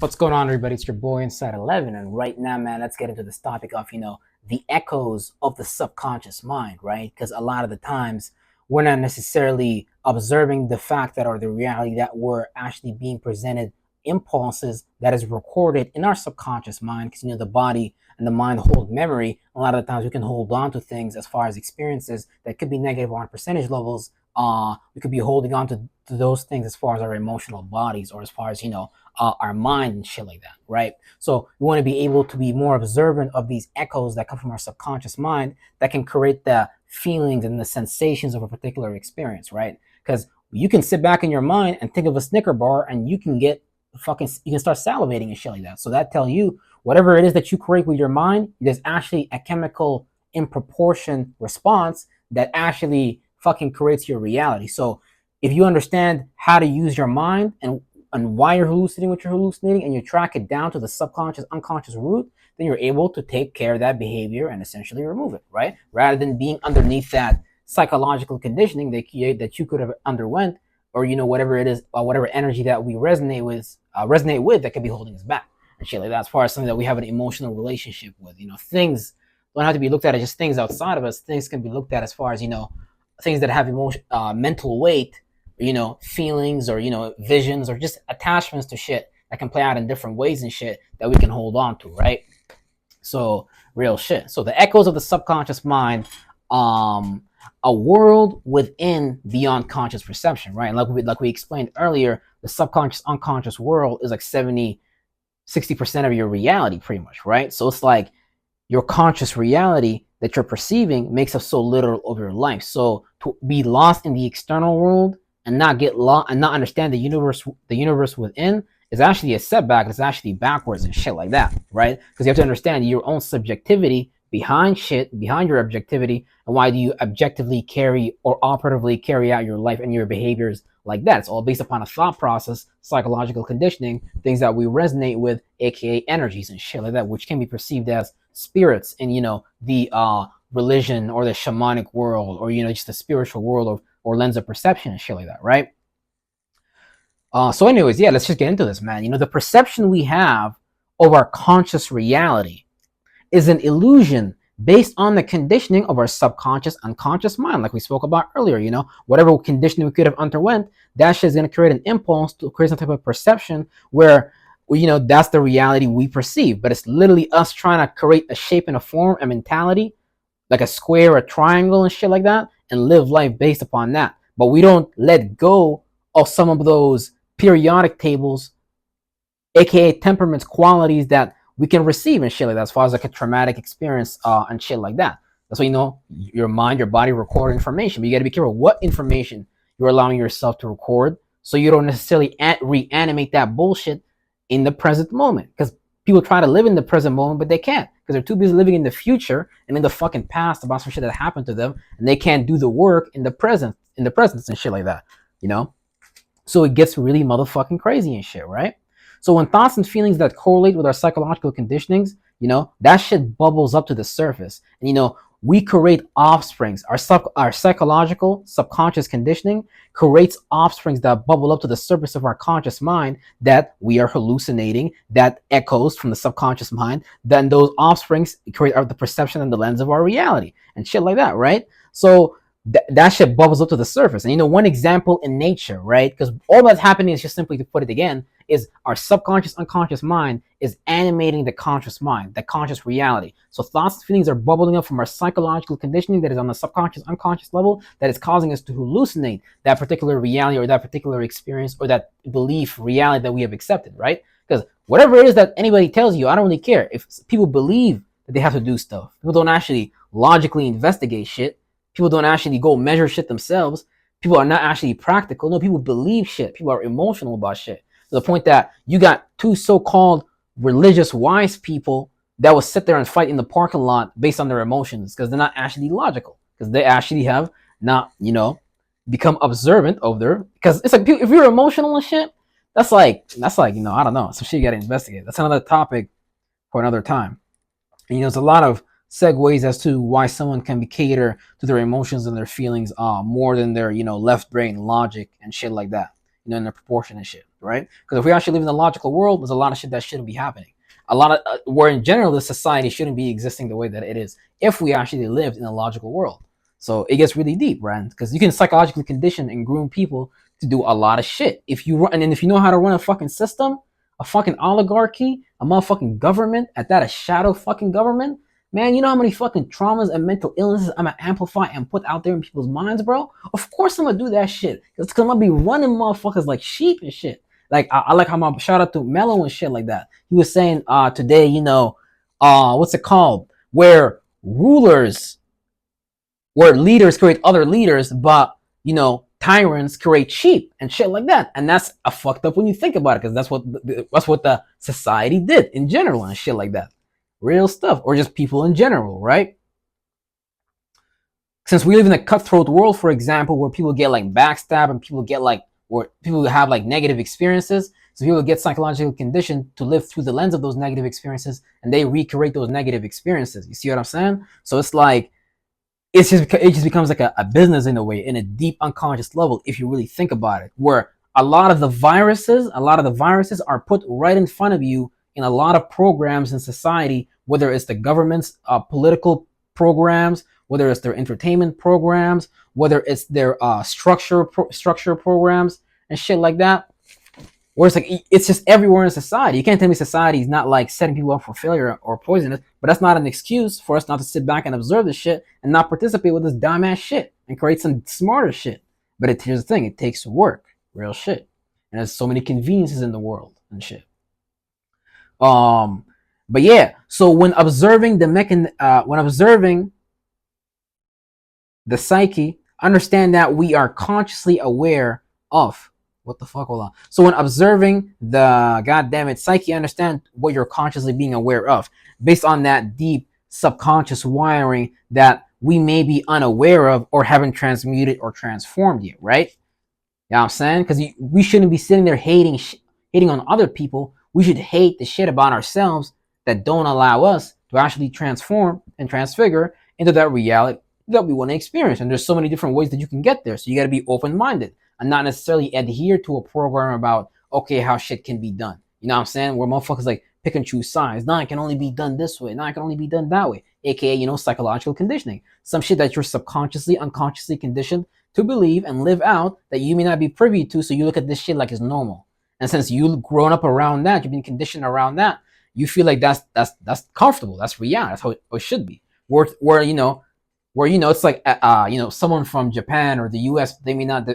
What's going on, everybody? It's your boy Inside 11, and right now, man, let's get into this topic of the echoes of the subconscious mind, right? Because a lot of the times we're not necessarily observing the fact that or the reality that we're actually being presented impulses that is recorded in our subconscious mind. Because the body and the mind hold memory. A lot of the times we can hold on to things as far as experiences that could be negative on percentage levels. We could be holding on to those things as far as our emotional bodies or as far as our mind and shit like that, right? So we want to be able to be more observant of these echoes that come from our subconscious mind that can create the feelings and the sensations of a particular experience, right? Because you can sit back in your mind and think of a Snicker bar and you can you can start salivating and shit like that. So that tell you whatever it is that you create with your mind, there's actually a chemical in proportion response that actually fucking creates your reality. So if you understand how to use your mind and why you're hallucinating what you're hallucinating, and you track it down to the subconscious, unconscious root, then you're able to take care of that behavior and essentially remove it, right? Rather than being underneath that psychological conditioning that you could have underwent, or whatever it is, or whatever energy that we resonate with that could be holding us back and shit like that. As far as something that we have an emotional relationship with, things don't have to be looked at as just things outside of us. Things can be looked at as far as things that have mental weight, feelings or visions or just attachments to shit that can play out in different ways and shit that we can hold on to, right? So real shit. So the echoes of the subconscious mind, a world within beyond conscious perception, right? And like we explained earlier, the subconscious unconscious world is like 60% of your reality pretty much, right? So it's like your conscious reality that you're perceiving makes up so little of your life. So to be lost in the external world and not get lost and not understand the universe within is actually a setback. It's actually backwards and shit like that, right? Because you have to understand your own subjectivity behind your objectivity, and why do you objectively carry or operatively carry out your life and your behaviors like that. It's all based upon a thought process, psychological conditioning, things that we resonate with, aka energies and shit like that, which can be perceived as spirits in the religion or the shamanic world, or just the spiritual world or lens of perception and shit like that, right? So anyways, yeah, let's just get into this, man. The perception we have of our conscious reality is an illusion based on the conditioning of our subconscious, unconscious mind, like we spoke about earlier. Whatever conditioning we could have underwent, that shit is going to create an impulse to create some type of perception where that's the reality we perceive. But it's literally us trying to create a shape and a form, a mentality, like a square, a triangle, and shit like that, and live life based upon that. But we don't let go of some of those periodic tables, aka temperaments, qualities that we can receive and shit like that, as far as like a traumatic experience and shit like that. That's why your mind, your body record information. But you got to be careful what information you're allowing yourself to record, so you don't necessarily reanimate that bullshit in the present moment. Because people try to live in the present moment, but they can't, because they're too busy living in the future and in the fucking past about some shit that happened to them, and they can't do the work in the present, and shit like that. So it gets really motherfucking crazy and shit, right? So when thoughts and feelings that correlate with our psychological conditionings, that shit bubbles up to the surface. And we create offsprings. Our psychological subconscious conditioning creates offsprings that bubble up to the surface of our conscious mind that we are hallucinating, that echoes from the subconscious mind. Then those offsprings create the perception and the lens of our reality and shit like that, right? So that shit bubbles up to the surface. And one example in nature, right? Because all that's happening is, just simply to put it again, is our subconscious, unconscious mind is animating the conscious mind, the conscious reality. So thoughts and feelings are bubbling up from our psychological conditioning that is on the subconscious, unconscious level, that is causing us to hallucinate that particular reality or that particular experience or that belief reality that we have accepted, right? Because whatever it is that anybody tells you, I don't really care. If people believe that they have to do stuff, people don't actually logically investigate shit. People don't actually go measure shit themselves. People are not actually practical. No, people believe shit. People are emotional about shit. To the point that you got two so-called religious wise people that will sit there and fight in the parking lot based on their emotions, because they're not actually logical. Because they actually have not, become observant of because it's like, if you're emotional and shit, that's like, I don't know. Some shit you gotta investigate. That's another topic for another time. And there's a lot of segues as to why someone can be cater to their emotions and their feelings more than their left brain logic and shit like that, in their proportion and shit. right? Because if we actually live in the logical world, there's a lot of shit that shouldn't be happening. A lot of where in general the society shouldn't be existing the way that it is if we actually lived in a logical world. So it gets really deep, right? Because you can psychologically condition and groom people to do a lot of shit. If you run, and then if you know how to run a fucking system, a fucking oligarchy, a motherfucking government, at that a shadow fucking government, man, you know how many fucking traumas and mental illnesses I'm gonna amplify and put out there in people's minds, bro? Of course I'm gonna do that shit. It's because I'm gonna be running motherfuckers like sheep and shit. Like I like how my shout out to Mello and shit like that. He was saying today, what's it called? Where leaders create other leaders, but tyrants create sheep and shit like that. And that's a fucked up when you think about it, because that's what the society did in general and shit like that. Real stuff, or just people in general, right? Since we live in a cutthroat world, for example, where people get like backstabbed and people have like negative experiences, so people get psychologically conditioned to live through the lens of those negative experiences, and they recreate those negative experiences. You see what I'm saying? So it's like it just becomes like a business in a way, in a deep unconscious level, if you really think about it, where a lot of the viruses are put right in front of you in a lot of programs in society, whether it's the government's political programs, whether it's their entertainment programs, whether it's their structure programs and shit like that. Where it's like it's just everywhere in society. You can't tell me society is not like setting people up for failure or poisonous, but that's not an excuse for us not to sit back and observe this shit and not participate with this dumbass shit and create some smarter shit. But here's the thing: it takes work, real shit, and there's so many conveniences in the world and shit. But yeah, so when observing the psyche, understand that we are consciously aware of what the fuck. Hold on. So when observing the goddamn psyche, understand what you're consciously being aware of, based on that deep subconscious wiring that we may be unaware of or haven't transmuted or transformed yet, right? You know what I'm saying? Because we shouldn't be sitting there hating on other people. We should hate the shit about ourselves that don't allow us to actually transform and transfigure into that reality that we want to experience. And there's so many different ways that you can get there. So you got to be open-minded and not necessarily adhere to a program about, okay, how shit can be done. You know what I'm saying? Where motherfuckers like pick and choose sides. Nah, it can only be done this way. Nah, it can only be done that way. AKA, psychological conditioning. Some shit that you're subconsciously, unconsciously conditioned to believe and live out that you may not be privy to. So you look at this shit like it's normal. And since you've grown up around that, you've been conditioned around that, you feel like that's comfortable. That's reality. That's how it should be. Where it's like someone from Japan or the U.S., they may not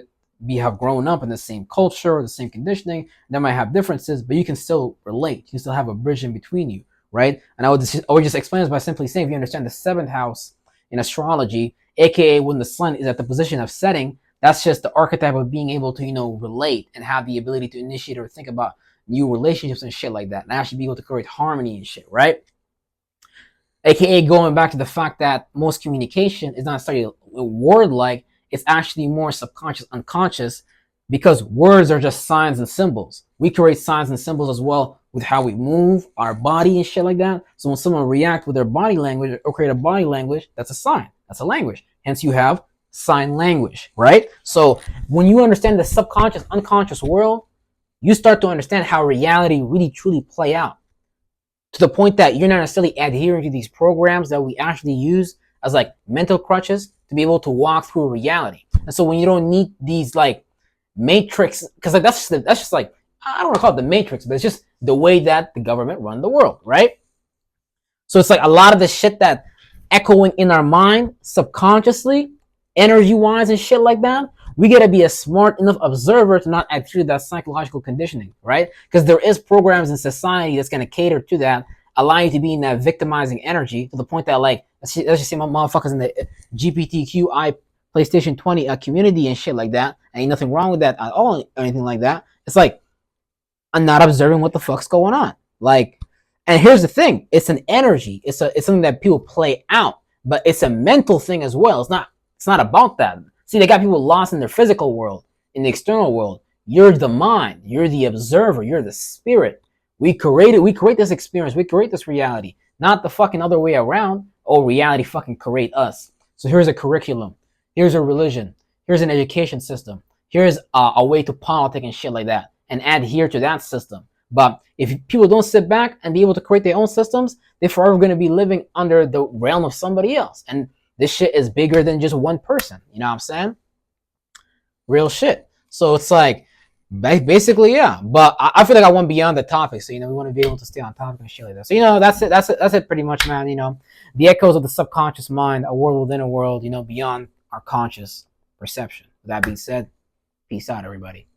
have grown up in the same culture or the same conditioning. They might have differences, but you can still relate. You can still have a bridge in between you, right? And I would just explain this by simply saying, if you understand the seventh house in astrology, aka when the sun is at the position of setting, that's just the archetype of being able to relate and have the ability to initiate or think about new relationships and shit like that, and actually be able to create harmony and shit, right? AKA going back to the fact that most communication is not necessarily word-like, it's actually more subconscious, unconscious, because words are just signs and symbols. We create signs and symbols as well with how we move, our body and shit like that. So when someone reacts with their body language or create a body language, that's a sign, that's a language. Hence you have sign language, right? So when you understand the subconscious, unconscious world, you start to understand how reality really truly play out, to the point that you're not necessarily adhering to these programs that we actually use as like mental crutches to be able to walk through reality. And so when you don't need these like matrix, because like that's just like, I don't want to call it the matrix, but it's just the way that the government run the world, right? So it's like a lot of the shit that echoing in our mind subconsciously, energy wise and shit like that, we gotta be a smart enough observer to not adhere to that psychological conditioning, right? Because there is programs in society that's gonna cater to that, allow you to be in that victimizing energy to the point that, like, let's just say my motherfuckers in the GPTQI PlayStation 20 community and shit like that. Ain't nothing wrong with that at all, or anything like that. It's like I'm not observing what the fuck's going on. Like, and here's the thing: it's an energy. It's something that people play out, but it's a mental thing as well. It's not about that. See, they got people lost in their physical world, in the external world. You're the mind. You're the observer. You're the spirit. We create this experience. We create this reality, not the fucking other way around. Oh, reality fucking create us. So here's a curriculum. Here's a religion. Here's an education system. Here's a way to politic and shit like that. and adhere to that system. But if people don't sit back and be able to create their own systems, they're forever going to be living under the realm of somebody else. And this shit is bigger than just one person. You know what I'm saying? Real shit. So it's like, basically, yeah. But I feel like I went beyond the topic. So, we want to be able to stay on topic and shit like that. So, that's it. That's it pretty much, man. The echoes of the subconscious mind, a world within a world, beyond our conscious perception. With that being said, peace out, everybody.